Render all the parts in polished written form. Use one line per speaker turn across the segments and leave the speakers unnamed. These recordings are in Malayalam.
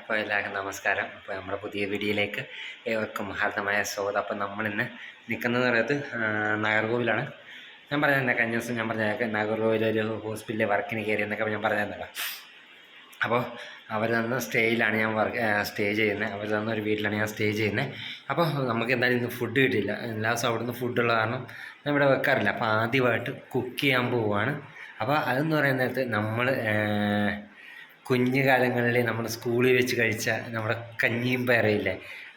അപ്പോൾ എല്ലാവർക്കും നമസ്കാരം. അപ്പോൾ നമ്മുടെ പുതിയ വീഡിയോയിലേക്ക് ഏവർക്കും ഹാർദമായ സ്വാഗതം. അപ്പോൾ നമ്മളിന്ന് നിൽക്കുന്നത് പറയുന്നത് നാഗർകോവിലാണ്. ഞാൻ പറഞ്ഞ കഴിഞ്ഞ ദിവസം ഞാൻ പറഞ്ഞ നാഗർകോവിലൊരു ഹോസ്പിറ്റലിൽ വർക്കിന് കയറി എന്നൊക്കെ ഞാൻ പറഞ്ഞതല്ല. അപ്പോൾ അവർ തന്ന സ്റ്റേയിലാണ് ഞാൻ സ്റ്റേ ചെയ്യുന്നത്. അവർ തന്ന ഒരു വീട്ടിലാണ് ഞാൻ സ്റ്റേ ചെയ്യുന്നത്. അപ്പോൾ നമുക്ക് എന്തായാലും ഇന്ന് ഫുഡ് കിട്ടിയില്ല. എല്ലാ ദിവസവും അവിടെ നിന്ന് ഫുഡുള്ള കാരണം ഞാൻ ഇവിടെ വെക്കാറില്ല. അപ്പോൾ ആദ്യമായിട്ട് കുക്ക് ചെയ്യാൻ പോവുകയാണ്. അപ്പോൾ അതെന്ന് പറയുന്ന നേരത്ത് നമ്മൾ കുഞ്ഞു കാലങ്ങളിൽ നമ്മൾ സ്കൂളിൽ വെച്ച് കഴിച്ച നമ്മുടെ കഞ്ഞിയും പയറില്ലേ,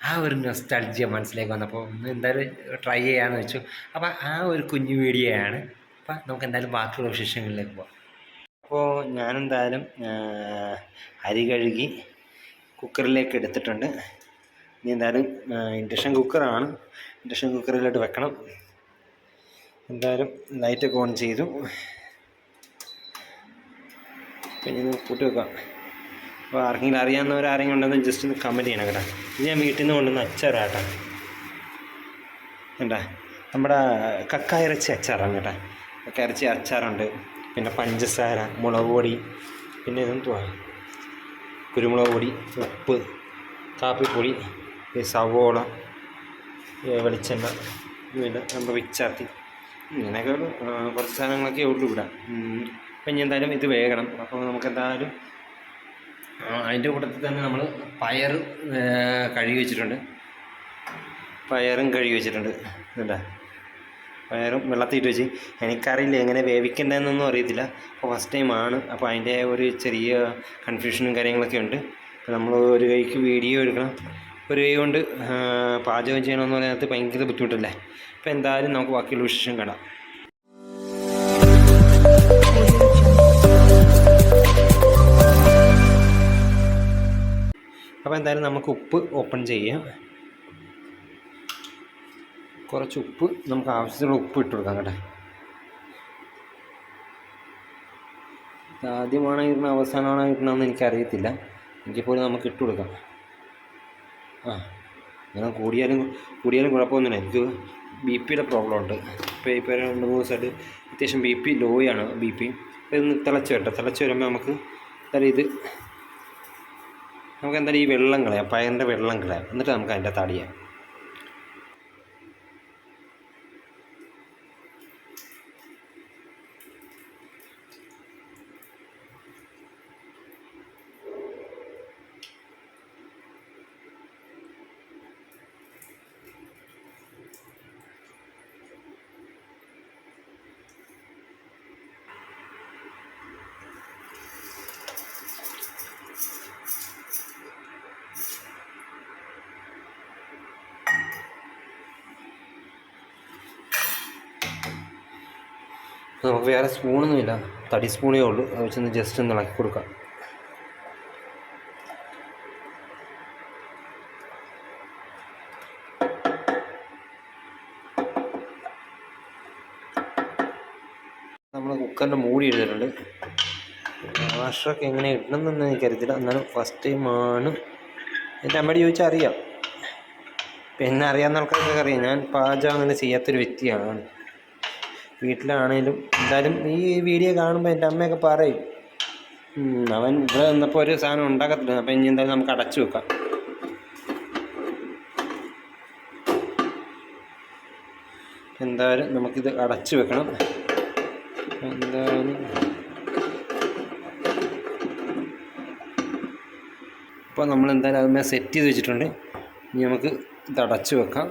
ആ ഒരു നൊസ്റ്റാൾജിയ മനസ്സിലേക്ക് വന്നപ്പോൾ ഒന്ന് എന്തായാലും ട്രൈ ചെയ്യാമെന്ന് വെച്ചു. അപ്പോൾ ആ ഒരു കുഞ്ഞു വീഡിയോയാണ്. അപ്പോൾ നമുക്ക് എന്തായാലും ബാക്കിയുള്ള വിശേഷങ്ങളിലേക്ക് പോകാം. അപ്പോൾ ഞാനെന്തായാലും അരി കഴുകി കുക്കറിലേക്ക് എടുത്തിട്ടുണ്ട്. ഇനി എന്തായാലും ഇൻഡക്ഷൻ കുക്കറാണ്, ഇൻഡക്ഷൻ കുക്കറിലോട്ട് വെക്കണം. എന്തായാലും ലൈറ്റൊക്കെ ഓൺ ചെയ്തു. പിന്നെ കൂട്ടി വെക്കാം. അപ്പോൾ ആർക്കെങ്കിലും അറിയാവുന്നവരാരെങ്കിലും ഉണ്ടെന്ന് ജസ്റ്റ് ഒന്ന് കമൻറ്റ് ചെയ്യണം കേട്ടോ. ഇത് ഞാൻ വീട്ടിൽ നിന്ന് കൊണ്ടുവന്ന അച്ചാറാട്ടോ. കേട്ടാ, നമ്മുടെ കക്കായിറച്ചി അച്ചാറാണ് കേട്ടോ. കക്കായിറച്ചി അച്ചാറുണ്ട്, പിന്നെ പഞ്ചസാര, മുളക് പൊടി, പിന്നെ ഇതെന്തുവാ, കുരുമുളക് പൊടി, ഉപ്പ്, കാപ്പിപ്പൊടി, സവോള, വെളിച്ചെണ്ണ, പിന്നെ നമ്മുടെ വിച്ചാത്തി, ഇങ്ങനെയൊക്കെ കുറച്ച് സാധനങ്ങളൊക്കെ ഉള്ളൂ ഇവിടെ. അപ്പം ഇനി എന്തായാലും ഇത് വേകണം. അപ്പോൾ നമുക്കെന്തായാലും അതിൻ്റെ കൂട്ടത്തിൽ തന്നെ നമ്മൾ പയർ കഴുകി വെച്ചിട്ടുണ്ട്. പയറും കഴുകി വെച്ചിട്ടുണ്ട്. എന്താ, പയറും വെള്ളത്തിയിട്ട് വെച്ച്. എനിക്കറിയില്ല എങ്ങനെ വേവിക്കേണ്ടതെന്നൊന്നും അറിയത്തില്ല. അപ്പോൾ ഫസ്റ്റ് ടൈമാണ്. അപ്പോൾ അതിൻ്റെ ഒരു ചെറിയ കൺഫ്യൂഷനും കാര്യങ്ങളൊക്കെ ഉണ്ട്. അപ്പോൾ നമ്മൾ ഒരു കൈക്ക് വീഡിയോ എടുക്കണം, ഒരു കൈ കൊണ്ട് പാചകം ചെയ്യണമെന്ന് പറയുന്നത് ഭയങ്കര ബുദ്ധിമുട്ടല്ലേ. അപ്പോൾ എന്തായാലും നമുക്ക് ബാക്കിയുള്ള വിശേഷം കാണാം. അപ്പോൾ എന്തായാലും നമുക്ക് ഉപ്പ് ഓപ്പൺ ചെയ്യാം. കുറച്ച് ഉപ്പ്, നമുക്ക് ആവശ്യത്തിനുള്ള ഉപ്പ് ഇട്ട് കൊടുക്കാം കേട്ടോ. ആദ്യമാണോ ഇടണം അവസാനമാണോ ഇടണമെന്ന് എനിക്കറിയത്തില്ല. എങ്കിൽപ്പോലും നമുക്ക് ഇട്ട് കൊടുക്കാം. ഞാൻ കൂടിയാലും കുഴപ്പമൊന്നുമില്ല. എനിക്ക് BP പ്രോബ്ലം ഉണ്ട്. ഇപ്പോൾ 2-3 ദിവസമായിട്ട് അത്യാവശ്യം BP ലോയാണ്. BP ഇതൊന്ന് തിളച്ച് വരുമ്പോൾ നമുക്ക് എന്തായാലും ഈ വെള്ളം കളയാം, പയറിൻ്റെ വെള്ളം കളയാം. എന്നിട്ട് നമുക്ക് അതിൻ്റെ തടിയാം. നമുക്ക് വേറെ സ്പൂണൊന്നുമില്ല, തടി സ്പൂണേ ഉള്ളൂ. അത് വെച്ചൊന്ന് ജസ്റ്റ് ഒന്ന് ഇളക്കി കൊടുക്കാം. നമ്മൾ കുക്കറിൻ്റെ മൂടി എടുത്തിട്ടുണ്ട്. മാഷൊക്കെ എങ്ങനെ ഇടണമെന്നൊന്നും എനിക്കറിയത്തില്ല. എന്നാലും ഫസ്റ്റ് ടൈമാണ്. എൻ്റെ അമ്മയോട് ചോദിച്ചാൽ അറിയാം. പിന്നെ അറിയാവുന്ന ആൾക്കാർക്കൊക്കെ അറിയാം. ഞാൻ പാചകം അങ്ങനെ ചെയ്യാത്തൊരു വ്യക്തിയാണ്. വീട്ടിലാണേലും എന്തായാലും ഈ വീഡിയോ കാണുമ്പോൾ എൻ്റെ അമ്മയൊക്കെ പറയും, അവൻ ഇവിടെ നിന്നപ്പോൾ ഒരു സാധനം ഉണ്ടാക്കത്തില്ല. അപ്പം ഇനി എന്തായാലും നമുക്ക് അടച്ചു വെക്കാം. എന്തായാലും നമുക്കിത് അടച്ചു വെക്കണം. എന്തായാലും ഇപ്പോൾ നമ്മളെന്തായാലും അതിന്മേൽ സെറ്റ് ചെയ്ത് വെച്ചിട്ടുണ്ട്. ഇനി നമുക്ക് ഇത് അടച്ചു വെക്കാം.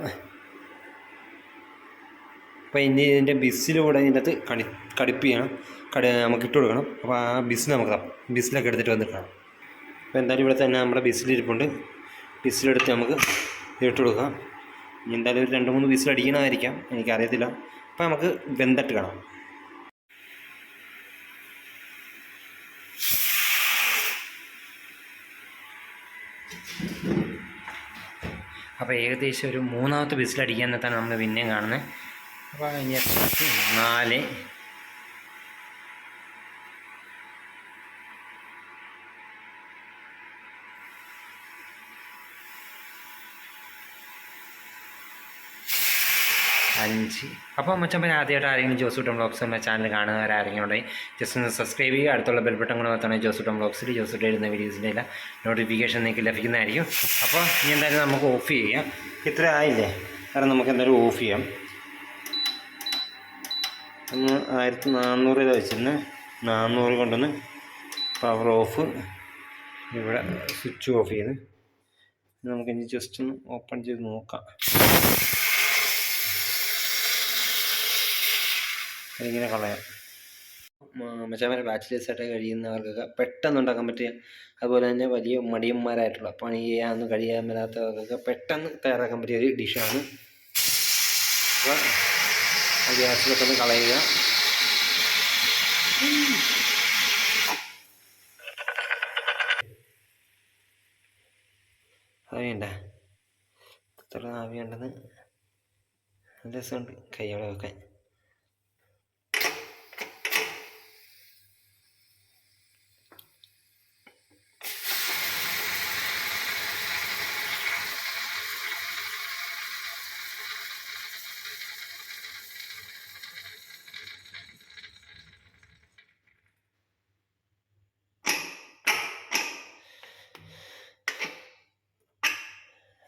അപ്പോൾ ഇനി ഇതിൻ്റെ ബിസിലൂടെ ഇതിൻ്റെ അകത്ത് കടിപ്പ് ചെയ്യണം, നമുക്ക് ഇട്ട് കൊടുക്കണം. അപ്പോൾ ആ ബിസിലൊക്കെ എടുത്തിട്ട് വന്നിട്ട് കാണാം. അപ്പോൾ എന്തായാലും ഇവിടെ തന്നെ നമ്മുടെ ബിസിലിരിപ്പുണ്ട്. ബിസിലെടുത്ത് നമുക്ക് ഇട്ട് കൊടുക്കാം. ഇനി എന്തായാലും ഒരു 2-3 ബിസിൽ അടിക്കണമായിരിക്കാം, എനിക്കറിയത്തില്ല. അപ്പോൾ നമുക്ക് വെന്തിട്ട് കാണാം. അപ്പോൾ ഏകദേശം ഒരു 3ാമത്തെ ബിസിലടിക്കാൻ നേരത്താണ് നമ്മൾ പിന്നെയും കാണുന്നത്. അപ്പോൾ ഇനി 4, 5. അപ്പോൾ മച്ചമ്പൻ ആദ്യമായിട്ട് ആരെങ്കിലും ജോസൂട്ടം ബ്ലോഗ്സ് എന്ന ചാനൽ കാണുന്നവരാരെങ്കിലും ഉണ്ടെങ്കിൽ ജസ്റ്റ് ഒന്ന് സബ്സ്ക്രൈബ് ചെയ്യുക. അടുത്തുള്ള ബെൽബട്ടൺ കൂടെ മാത്രമാണ് ജോസൂട്ടം ബ്ലോഗ്സിൽ ജോസൂട്ട് എഴുതുന്ന വീഡിയോസിൻ്റെ എല്ലാം നോട്ടിഫിക്കേഷൻ നിങ്ങൾക്ക് ലഭിക്കുന്നതായിരിക്കും. അപ്പോൾ ഇനി എന്തായാലും നമുക്ക് ഓഫ് ചെയ്യാം. ഇത്ര ആയില്ലേ, കാരണം നമുക്ക് എന്തായാലും ഓഫ് ചെയ്യാം. 1400 വെച്ചിരുന്ന് 400 കൊണ്ടൊന്ന് പവർ ഓഫ്, ഇവിടെ സ്വിച്ച് ഓഫ് ചെയ്ത് നമുക്കിനി ജസ്റ്റ് ഒന്ന് ഓപ്പൺ ചെയ്ത് നോക്കാം. അതിങ്ങനെ കളയാം. മച്ചാമാരെ ബാച്ചിലേഴ്സായിട്ട് കഴിയുന്നവർക്കൊക്കെ പെട്ടെന്ന് ഉണ്ടാക്കാൻ പറ്റിയ, അതുപോലെ തന്നെ വലിയ മടിയന്മാരായിട്ടുള്ള പണി ചെയ്യാനൊന്നും കഴിയാൻ മേലാത്തവർക്കൊക്കെ പെട്ടെന്ന് തയ്യാറാക്കാൻ പറ്റിയ ഒരു ഡിഷാണ്. അപ്പോൾ ആ ഗ്യാസിലൊക്കെ ഒന്ന് കളയുക. ആവിയുണ്ട, എത്ര ആവിയുണ്ടെന്ന് നല്ല രസമുണ്ട് കൈയോടെ വെക്കാൻ.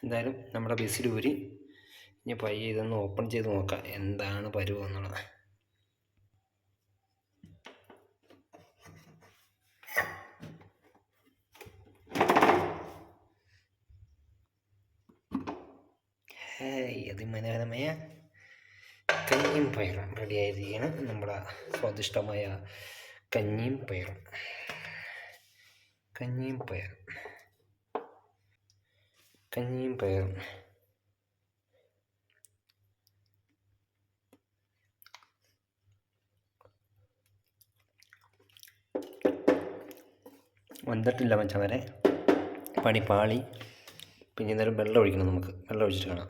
എന്തായാലും നമ്മുടെ ബിസിൽ ഊരി ഇനി പയ്യെ ഇതൊന്ന് ഓപ്പൺ ചെയ്ത് നോക്കാം എന്താണ് പരുവം എന്നുള്ളത്. അതിമനോഹരമായ കഞ്ഞിയും പയറും റെഡി ആയിരിക്കുകയാണ്. നമ്മുടെ സ്വാദിഷ്ടമായ കഞ്ഞിയും പയറും വന്നിട്ടില്ല മച്ചാമാരെ, പണി പാളി. പിന്നെ എന്തായാലും വെള്ളം ഒഴിക്കണം, നമുക്ക് വെള്ളം ഒഴിച്ചിട്ട് കാണാം.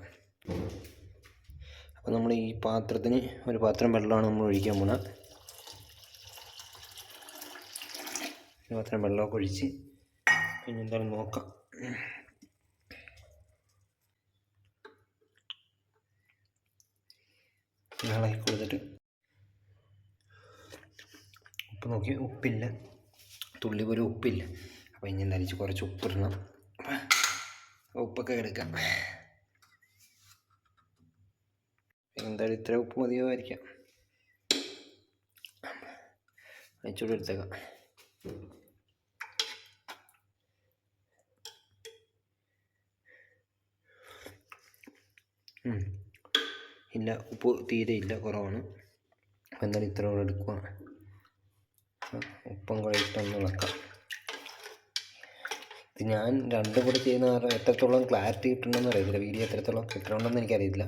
അപ്പോൾ നമ്മൾ ഈ പാത്രത്തിന് ഒരു പാത്രം വെള്ളമാണ് നമ്മൾ ഒഴിക്കാൻ പോകുന്നത്. ഈ പാത്രം വെള്ളമൊക്കെ ഒഴിച്ച് പിന്നെ എന്തായാലും നോക്കാം. ഇളക്കി കൊടുത്തിട്ട് ഉപ്പ് നോക്കി, ഉപ്പില്ല, തുള്ളി പോലും ഉപ്പില്ല. അപ്പോൾ ഇനി എന്തായാലും കുറച്ച് ഉപ്പിടണം. ഉപ്പൊക്കെ എടുക്കാം. എന്തായാലും ഇത്ര ഉപ്പ് മതിയോ ആയിരിക്കാം, അയച്ചുകൂടെ എടുത്തേക്കാം. ഇല്ല, ഉപ്പ് തീരെ ഇല്ല, കുറവാണ്. അപ്പോൾ എന്തായാലും ഇത്ര കൂടെ എടുക്കുക. ഉപ്പം കൂടെ ഇട്ടൊന്ന് ഇളക്കാം. ഇത് ഞാൻ രണ്ടും കൂടെ ചെയ്യുന്ന കാരണം എത്രത്തോളം ക്ലാരിറ്റി കിട്ടണമെന്ന് അറിയത്തില്ല, വീഡിയോ എത്രത്തോളം കിട്ടണമെന്ന് എനിക്കറിയില്ല.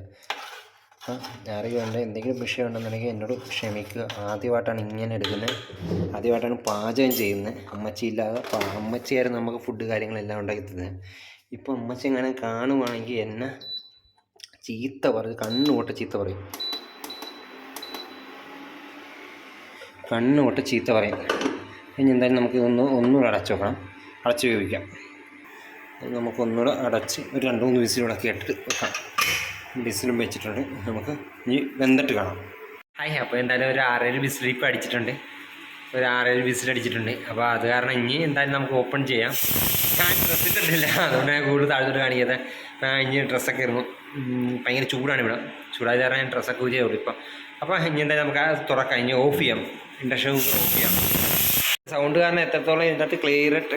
ആരെങ്കിലും ഉണ്ട് എന്തെങ്കിലും വിഷയം ഉണ്ടെന്നുണ്ടെങ്കിൽ എന്നോട് ക്ഷമിക്കുക. ആദ്യമായിട്ടാണ് ഇങ്ങനെ എടുക്കുന്നത്, ആദ്യമായിട്ടാണ് പാചകം ചെയ്യുന്നത്. അമ്മച്ചി ഇല്ലാതെ അമ്മച്ചിയായിരുന്നു നമുക്ക് ഫുഡ് കാര്യങ്ങളെല്ലാം ഉണ്ടാക്കി തന്നത്. ഇപ്പോൾ അമ്മച്ചി എങ്ങനെ കാണുവാണെങ്കിൽ എന്നെ ചീത്ത പറയും, കണ്ണുകൊട്ട ചീത്ത പറയും. ഇനി എന്തായാലും നമുക്ക് ഒന്നുകൂടെ അടച്ചു വെക്കണം, അടച്ച് വേവിക്കാം. നമുക്കൊന്നുകൂടെ അടച്ച് ഒരു 2-3 വിസിലൂടെ കേട്ടിട്ട് വെക്കാം. വിസിലും വെച്ചിട്ടുണ്ട്, നമുക്ക് ഇനി വെന്തിട്ട് കാണാം. ഹായ്, അപ്പോൾ എന്തായാലും ഒരു 6-7 വിസിൽ ഇപ്പോൾ അടിച്ചിട്ടുണ്ട്, അപ്പോൾ അത് കാരണം ഇനി എന്തായാലും നമുക്ക് ഓപ്പൺ ചെയ്യാം. ഞാൻ ഡ്രസ്സ് ഇട്ടിട്ടില്ല, അതുകൊണ്ട് ഞാൻ കൂടുതൽ താഴ്ത്തോട്ട് കാണിക്കാതെ ഇനി ഡ്രസ്സൊക്കെ ഇറങ്ങും. ഭയങ്കര ചൂടാണ് ഇവിടെ, ചൂടായ കാരണം ഞാൻ ഡ്രസ്സൊക്കെ ഊരിയേ ഉള്ളൂ ഇപ്പോൾ. അപ്പോൾ ഇനി എന്തായാലും നമുക്ക് അത് തുറക്കാം, ഇനി ഓഫ് ചെയ്യാം, ഇൻഡക്ഷൻ കുക്കർ ഓഫ് ചെയ്യാം. സൗണ്ട് കാരണം എത്രത്തോളം ഇതിനകത്ത്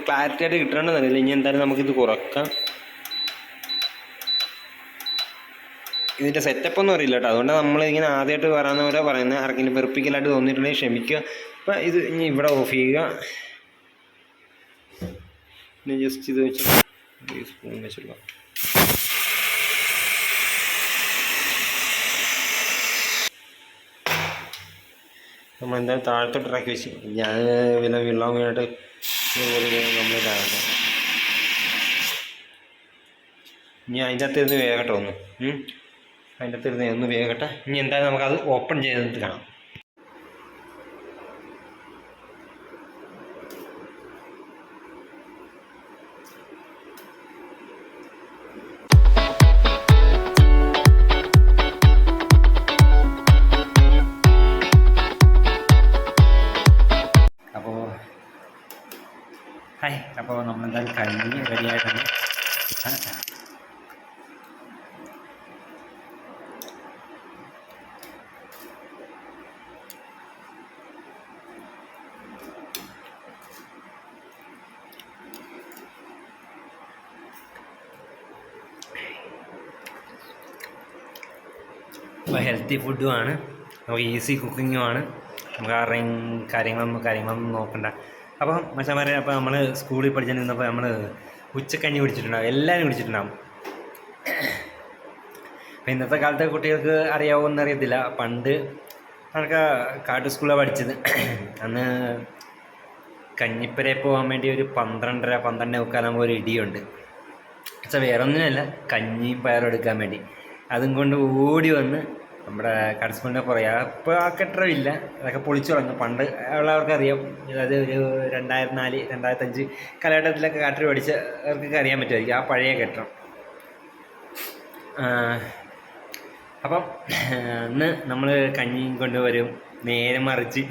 ക്ലാരിറ്റി ആയിട്ട് കിട്ടണമെന്ന് അറിയില്ല. ഇനി എന്തായാലും നമുക്കിത് കുറക്കാം. ഇതിൻ്റെ സെറ്റപ്പൊന്നും അറിയില്ല കേട്ടോ, അതുകൊണ്ടാണ് നമ്മളിങ്ങനെ ആദ്യമായിട്ട് പറയാവുന്ന പറയുന്നത്. ആർക്കെങ്കിലും വെറുപ്പിക്കലായിട്ട് തോന്നിയിട്ടുണ്ടെങ്കിൽ ക്ഷമിക്കുക. അപ്പോൾ ഇത് ഇനി ഇവിടെ ഓഫ് ചെയ്യുക. പിന്നെ ജസ്റ്റ് ഇത് വെച്ച് സ്പൂൺ വെച്ചിട്ടുള്ള നമ്മളെന്തായാലും താഴത്തോട്ട് ഇറക്കി വെച്ച് ഞാൻ വെള്ളം വീണിട്ട് കംപ്ലീറ്റ് ആകട്ടെ. ഇനി അതിൻ്റെ അകത്തിരുന്ന് വേകട്ടെ ഒന്ന് വേകട്ടെ. ഇനി എന്തായാലും നമുക്കത് ഓപ്പൺ ചെയ്തിട്ട് കാണാം. അപ്പോൾ ഹെൽത്തി ഫുഡുമാണ്, നമുക്ക് ഈസി കുക്കിങ്ങുമാണ്, നമുക്ക് ആരുടെയും കാര്യങ്ങളൊന്നും നോക്കണ്ട. അപ്പം മച്ചാന്മാരെ, അപ്പോൾ നമ്മൾ സ്കൂളിൽ പഠിച്ചിരുന്നപ്പോൾ നമ്മൾ ഉച്ചക്കഞ്ഞി കുടിച്ചിട്ടുണ്ടാവും, എല്ലാവരും കുടിച്ചിട്ടുണ്ടാവും. അപ്പോൾ ഇന്നത്തെ കാലത്തെ കുട്ടികൾക്ക് അറിയാവുമെന്ന് അറിയത്തില്ല. പണ്ട് നമുക്ക് കാട്ടു സ്കൂളിലാണ് പഠിച്ചത്. അന്ന് കഞ്ഞിപ്പരയിൽ പോകാൻ വേണ്ടി ഒരു 12:30 മുക്കാലാകുമ്പോൾ ഒരു ഇടിയുണ്ട്. പക്ഷേ വേറെ ഒന്നിനല്ല, കഞ്ഞിയും പയറും എടുക്കാൻ വേണ്ടി. അതും കൊണ്ട് ഓടി വന്ന് നമ്മുടെ കടസ്കൂളിൻ്റെ പുറകെ. ഇപ്പോൾ ആ കെട്ടിടമില്ല, അതൊക്കെ പൊളിച്ചു കളഞ്ഞു. പണ്ട് ഉള്ളവർക്കറിയാം, അതായത് ഒരു 2004, 2005 കാലഘട്ടത്തിലൊക്കെ കാട്ടിൽ പഠിച്ച അവർക്കൊക്കെ അറിയാൻ പറ്റുമായിരിക്കും ആ പഴയ കെട്ടിടം. അപ്പം അന്ന് നമ്മൾ കഞ്ഞിയും കൊണ്ടുവരും, നേരെ മറിച്ച്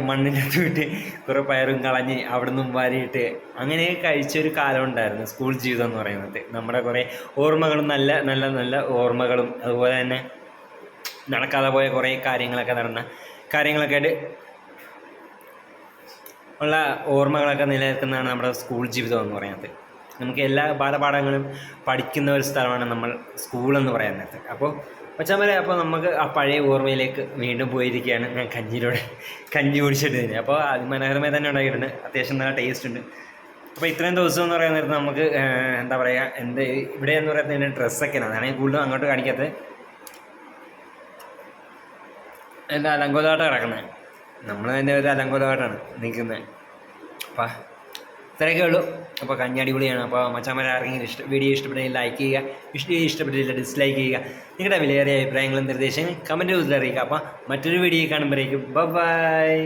മണ്ണിനകത്ത് വിട്ട് കുറേ പയറും കളഞ്ഞ് അവിടെ നിന്നും വാരിയിട്ട് അങ്ങനെയൊക്കെ കഴിച്ചൊരു കാലം ഉണ്ടായിരുന്നു സ്കൂൾ ജീവിതം എന്ന് പറയുന്നത്. നമ്മുടെ കുറേ ഓർമ്മകളും നല്ല നല്ല നല്ല ഓർമ്മകളും അതുപോലെ തന്നെ നടക്കാതെ പോയ കുറേ കാര്യങ്ങളൊക്കെ നടന്ന കാര്യങ്ങളൊക്കെ ആയിട്ട് ഉള്ള ഓർമ്മകളൊക്കെ നിലനിൽക്കുന്നതാണ് നമ്മുടെ സ്കൂൾ ജീവിതം എന്ന് പറയുന്നത്. നമുക്ക് എല്ലാ ബാലപാഠങ്ങളും പഠിക്കുന്ന ഒരു സ്ഥലമാണ് നമ്മൾ സ്കൂളെന്ന് പറയുന്നത്. അപ്പോൾ മച്ചാന്മാരെ, അപ്പോൾ നമുക്ക് ആ പഴയ ഓർമ്മയിലേക്ക് വീണ്ടും പോയിരിക്കുകയാണ്. ഞാൻ കഞ്ഞി കുടിച്ചിട്ട് തന്നെ. അപ്പോൾ അതിമനോഹരമായി തന്നെ ഉണ്ടാക്കിയിട്ടുണ്ട്, അത്യാവശ്യം നല്ല ടേസ്റ്റ് ഉണ്ട്. അപ്പോൾ ഇത്രയും ദിവസം എന്ന് പറയുന്നത് നമുക്ക് എന്താ പറയുക, ഇവിടെ എന്ന് പറയുന്നത് എൻ്റെ ഡ്രസ്സൊക്കെയാണ്, അതാണ് കൂടുതലും അങ്ങോട്ട് കാണിക്കാത്തത്. എൻ്റെ അലങ്കോലമായിട്ട് കിടക്കുന്നത്, നമ്മൾ തന്നെ ഒരു അലങ്കോലമായിട്ടാണ് നിൽക്കുന്നത്. അപ്പം ഇത്രയൊക്കെ ഉള്ളൂ. അപ്പോൾ കഞ്ഞി അടിപൊളിയാണ്. അപ്പോൾ മച്ചാന്മാരെ ആർക്കെങ്കിലും വീഡിയോ ഇഷ്ടപ്പെട്ടെങ്കിൽ ലൈക്ക് ചെയ്യുക, ഇഷ്ടപ്പെട്ടില്ല ഡിസ്ലൈക്ക് ചെയ്യുക. നിങ്ങളുടെ വിലയേറിയ അഭിപ്രായങ്ങളും നിർദ്ദേശങ്ങളും കമൻറ്റ് ബോക്സിൽ അറിയിക്കുക. അപ്പോൾ മറ്റൊരു വീഡിയോ കാണുമ്പോഴേക്കും ബൈ.